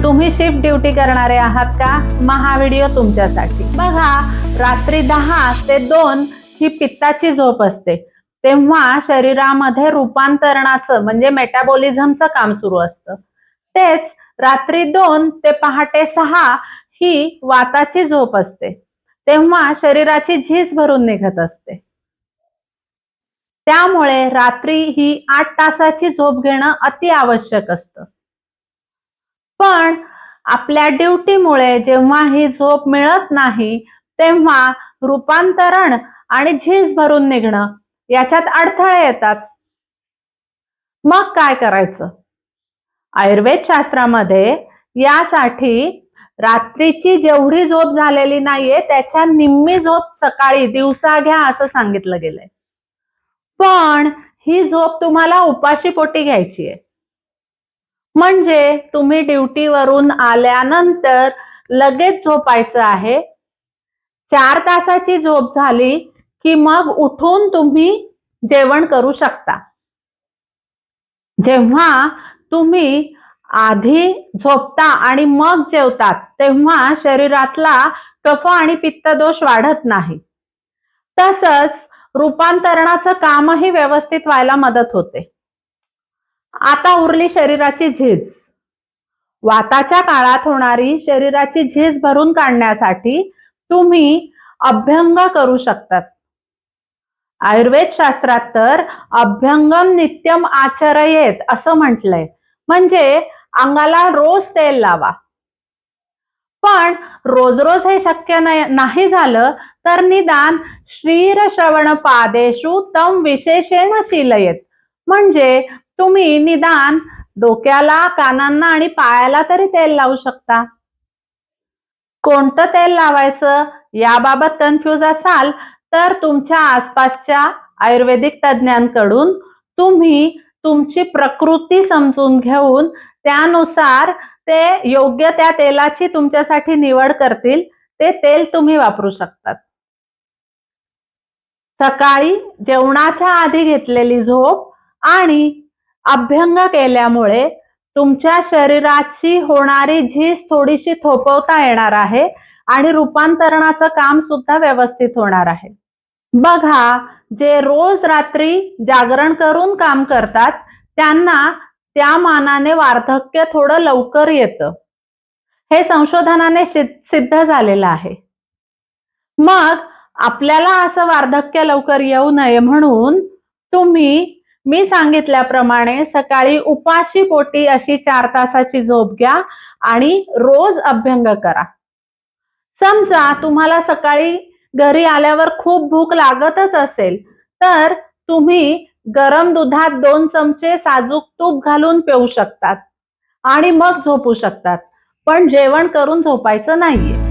तुम्ही shift duty करणारे आहात का? मग हा व्हिडिओ तुमच्यासाठी. बघा, रात्री 10 ते 2 ही पित्ताची झोप असते. तेव्हा शरीरामध्ये रूपांतरणाचं म्हणजे मेटाबॉलिझमचं काम सुरू असतं. तेच रात्री 2 ते पहाटे 6 ही वाताची झोप असते. तेव्हा शरीराची झीज भरून निघत असते. त्यामुळे रात्री ही 8 तासाची झोप घेणं अति आवश्यक असतं. पण आपल्या ड्युटीमुळे जेव्हा ही झोप मिळत नाही, तेव्हा रूपांतरण आणि झीज भरून निघणं याच्यात अडथळे येतात. मग काय करायचं? आयुर्वेद शास्त्रामध्ये यासाठी रात्रीची जेवढी झोप झालेली नाहीये त्याच्या निम्मी झोप सकाळी दिवसा घ्या असं सांगितलं गेलंय. पण ही झोप तुम्हाला उपाशीपोटी घ्यायची आहे. म्हणजे तुम्ही ड्युटीवरून आल्यानंतर लगेच झोपायचं आहे. 4 तासाची झोप झाली की मग उठून तुम्ही जेवण करू शकता. जेव्हा तुम्ही आधी झोपता आणि मग जेवतात तेव्हा शरीरातला कफ आणि पित्त दोष वाढत नाही. तसंच रूपांतरणाचं कामही व्यवस्थित व्हायला मदत होते. आता उरली शरीराची झीज. वाताच्या काळात होणारी शरीराची झीज भरून काढण्यासाठी तुम्ही अभ्यंग करू शकतात. आयुर्वेद शास्त्रात तर अभ्यंगम नित्यम आचरयेत असं म्हटलंय. म्हणजे अंगाला रोज तेल लावा. पण रोज रोज हे शक्य नाही झालं तर निदान श्रीर श्रवण पादेषु तम विशेषेण शीलयेत. म्हणजे तुम्ही निदान डोक्याला, कानांना आणि पायाला तरी तेल लावू शकता. कोणतं तेल लावायचं याबाबत कन्फ्यूज असाल तर तुमच्या आसपासच्या आयुर्वेदिक तज्ञांकडून तुम्ही तुमची प्रकृती समजून घेऊन त्यानुसार ते योग्य त्या तेलाची तुमच्यासाठी निवड करतील. ते तेल तुम्ही वापरू शकतात. सकाळी जेवणाच्या आधी घेतलेली झोप आणि अभ्यंग केल्यामुळे तुमच्या शरीराची होणारी झीज थोडीशी थोपवता येणार आहे आणि रूपांतरणाचं काम सुद्धा व्यवस्थित होणार आहे. बघा, जे रोज रात्री जागरण करून काम करतात त्यांना त्या मानाने वार्धक्य थोडं लवकर येतं. हे संशोधनाने सिद्ध झालेलं आहे. मग आपल्याला असं वार्धक्य लवकर येऊ नये म्हणून तुम्ही मी सांगितल्याप्रमाणे सकाळी उपाशी पोटी अशी 4 तासाची झोप घ्या आणि रोज अभ्यंग करा. समजा तुम्हाला सकाळी घरी आल्यावर खूप भूक लागतच असेल तर तुम्ही गरम दुधात 2 चमचे साजूक तूप घालून पिऊ शकतात आणि मग झोपू शकतात. पण जेवण करून झोपायचं नाहीये.